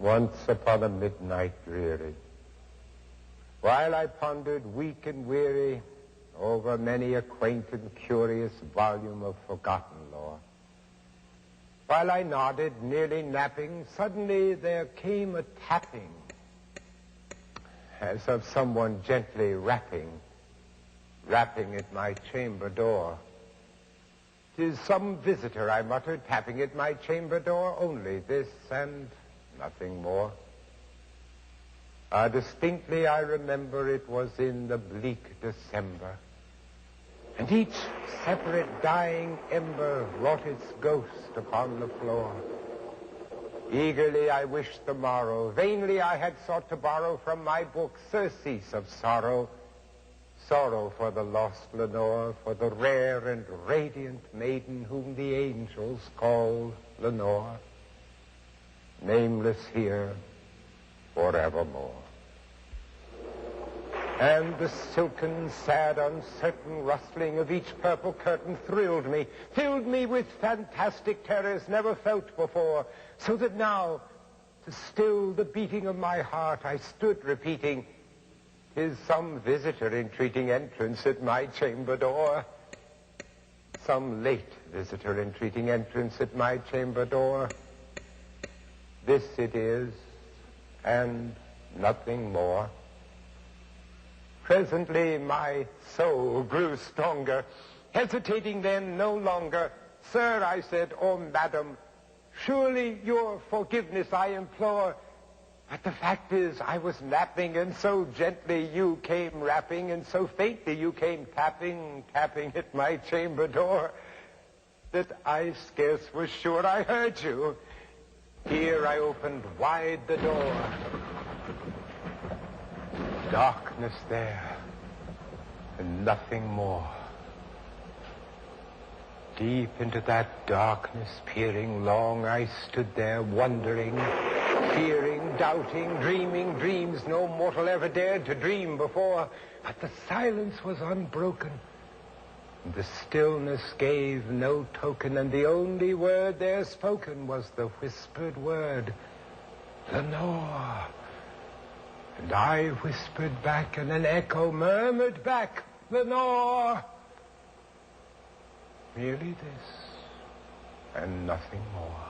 Once upon a midnight dreary, while I pondered weak and weary over many a quaint and curious volume of forgotten lore, while I nodded, nearly napping, suddenly there came a tapping, as of someone gently rapping at my chamber door. "'Tis some visitor," I muttered, tapping at my chamber door, "only this and nothing more." Distinctly I remember it was in the bleak December, and each separate dying ember wrought its ghost upon the floor. Eagerly I wished the morrow, vainly I had sought to borrow from my book surcease of sorrow, sorrow for the lost Lenore, for the rare and radiant maiden whom the angels call Lenore, nameless here forevermore. And the silken, sad, uncertain rustling of each purple curtain thrilled me, filled me with fantastic terrors never felt before, so that now, to still the beating of my heart, I stood repeating, "'Tis some visitor entreating entrance at my chamber door. Some late visitor entreating entrance at my chamber door. This it is, and nothing more." Presently my soul grew stronger, hesitating then no longer. "Sir," I said, "or madam, surely your forgiveness I implore. But the fact is I was napping, and so gently you came rapping, and so faintly you came tapping at my chamber door, that I scarce was sure I heard you. Here I opened wide the door. Darkness there, and nothing more. Deep into that darkness peering long, I stood there wondering, fearing, doubting, dreaming dreams no mortal ever dared to dream before. But the silence was unbroken, and the stillness gave no token, and the only word there spoken was the whispered word, "Lenore." And I whispered back, and an echo murmured back, "Lenore." Merely this, and nothing more.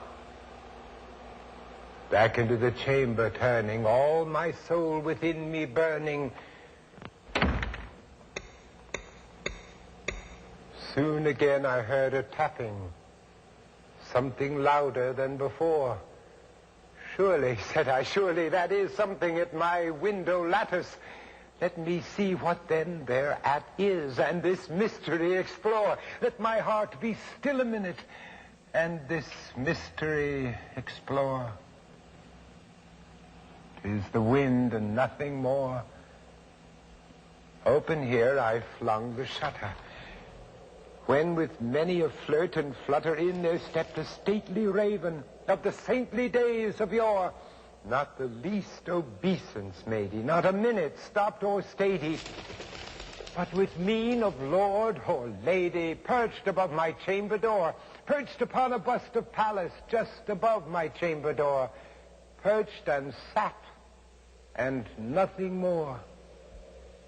Back into the chamber turning, all my soul within me burning. Soon again I heard a tapping, something louder than before. "Surely," said I, "surely that is something at my window lattice. Let me see what then thereat is, and this mystery explore. Let my heart be still a minute, and this mystery explore. 'Tis the wind and nothing more." Open here I flung the shutter, when with many a flirt and flutter in there stepped a stately raven of the saintly days of yore. Not the least obeisance made he, not a minute stopped or stayed he, but with mien of lord or lady perched above my chamber door, perched upon a bust of Pallas just above my chamber door, perched and sat, and nothing more.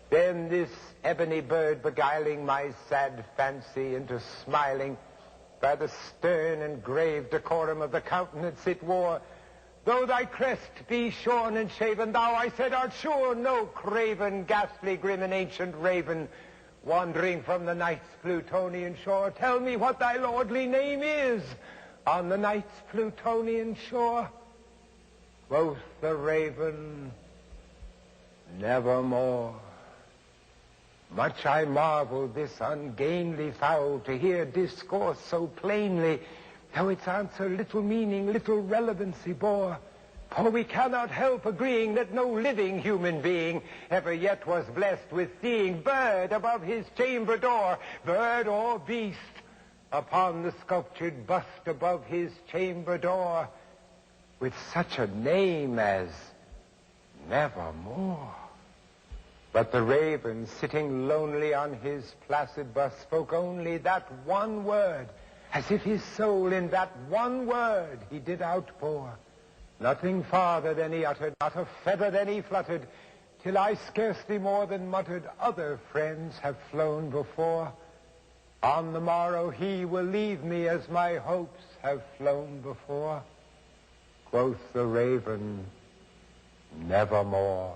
Then this ebony bird beguiling my sad fancy into smiling, by the stern and grave decorum of the countenance it wore, "Though thy crest be shorn and shaven, thou," I said, "art sure no craven, ghastly, grim, and ancient raven, wandering from the night's Plutonian shore. Tell me what thy lordly name is on the night's Plutonian shore." Quoth the raven, "Nevermore." Much I marveled this ungainly fowl to hear discourse so plainly, though its answer little meaning, little relevancy bore. For we cannot help agreeing that no living human being ever yet was blessed with seeing bird above his chamber door, bird or beast, upon the sculptured bust above his chamber door, with such a name as Nevermore. But the raven, sitting lonely on his placid bust, spoke only that one word, as if his soul in that one word he did outpour. Nothing farther than he uttered, not a feather than he fluttered, till I scarcely more than muttered, other friends have flown before. On the morrow he will leave me as my hopes have flown before. Quoth the raven, nevermore.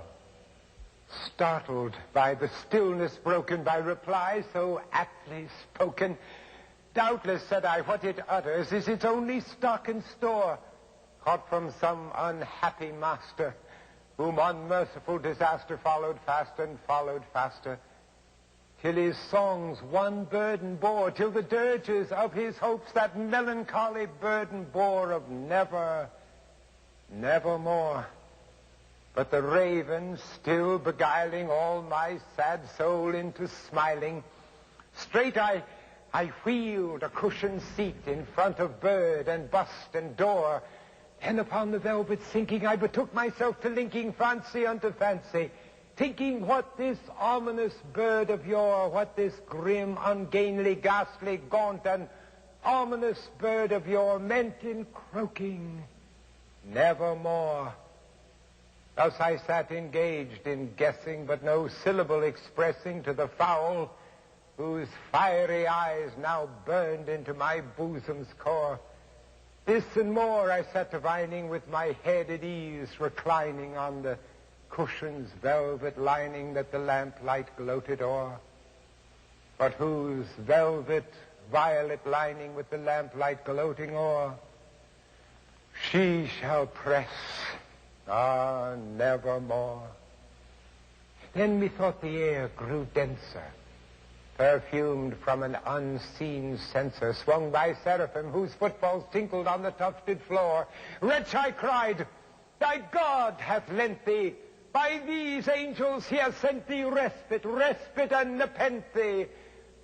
Startled by the stillness broken by reply so aptly spoken, doubtless, said I, what it utters is its only stock and store, caught from some unhappy master, whom unmerciful disaster followed fast and followed faster, till his songs one burden bore, till the dirges of his hopes that melancholy burden bore of never, nevermore. But the raven, still beguiling all my sad soul into smiling, straight I wheeled a cushioned seat in front of bird and bust and door. Then upon the velvet sinking, I betook myself to linking fancy unto fancy, thinking what this ominous bird of yore, what this grim, ungainly, ghastly, gaunt, and ominous bird of yore meant in croaking, nevermore. Thus I sat engaged in guessing, but no syllable expressing to the fowl, whose fiery eyes now burned into my bosom's core. This and more I sat divining, with my head at ease, reclining on the cushion's velvet lining that the lamplight gloated o'er, but whose velvet violet lining with the lamplight gloating o'er she shall press, nevermore. Then methought the air grew denser, perfumed from an unseen censer, swung by seraphim whose footfalls tinkled on the tufted floor. Wretch, I cried, thy God hath lent thee, by these angels he hath sent thee respite and nepenthe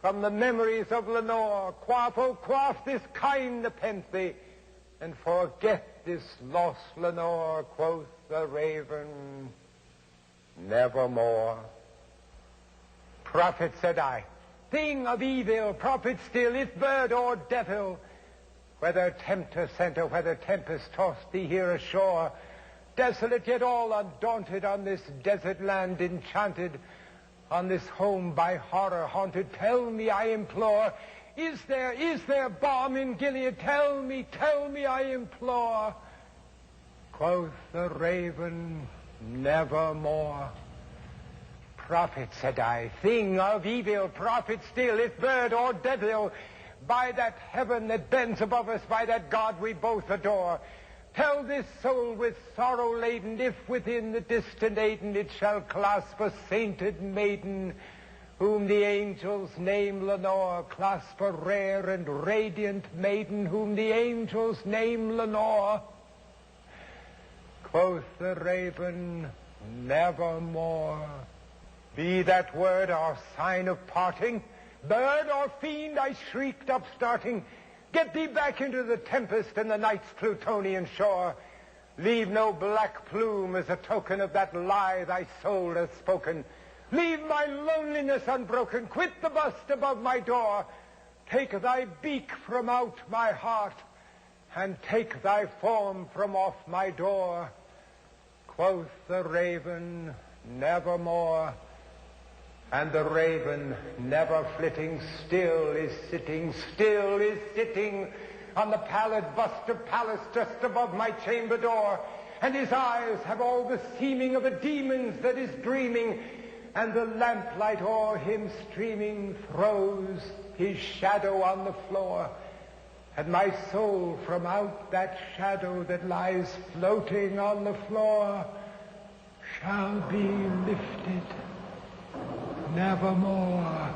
from the memories of Lenore. Quaff, oh quaff this kind nepenthe, and forget this lost Lenore. Quoth the raven, nevermore. Prophet, said I, thing of evil, prophet still, if bird or devil, whether tempter sent or whether tempest tossed thee here ashore, desolate yet all undaunted, on this desert land enchanted, on this home by horror haunted, tell me, I implore, is there balm in Gilead? Tell me, I implore. Quoth the raven, nevermore. Prophet, said I, thing of evil, prophet still, if bird or devil, by that heaven that bends above us, by that God we both adore, tell this soul with sorrow laden, if within the distant Aden it shall clasp a sainted maiden, whom the angels name Lenore. Clasp a rare and radiant maiden, whom the angels name Lenore. Quoth the raven, nevermore. Be that word our sign of parting, bird or fiend, I shrieked upstarting, get thee back into the tempest and the night's Plutonian shore. Leave no black plume as a token of that lie thy soul hath spoken. Leave my loneliness unbroken. Quit the bust above my door. Take thy beak from out my heart, and take thy form from off my door. Quoth the raven, nevermore. And the raven, never flitting, still is sitting on the pallid bust of Pallas just above my chamber door. And his eyes have all the seeming of a demon's that is dreaming, and the lamplight o'er him streaming throws his shadow on the floor. And my soul from out that shadow that lies floating on the floor shall be lifted nevermore.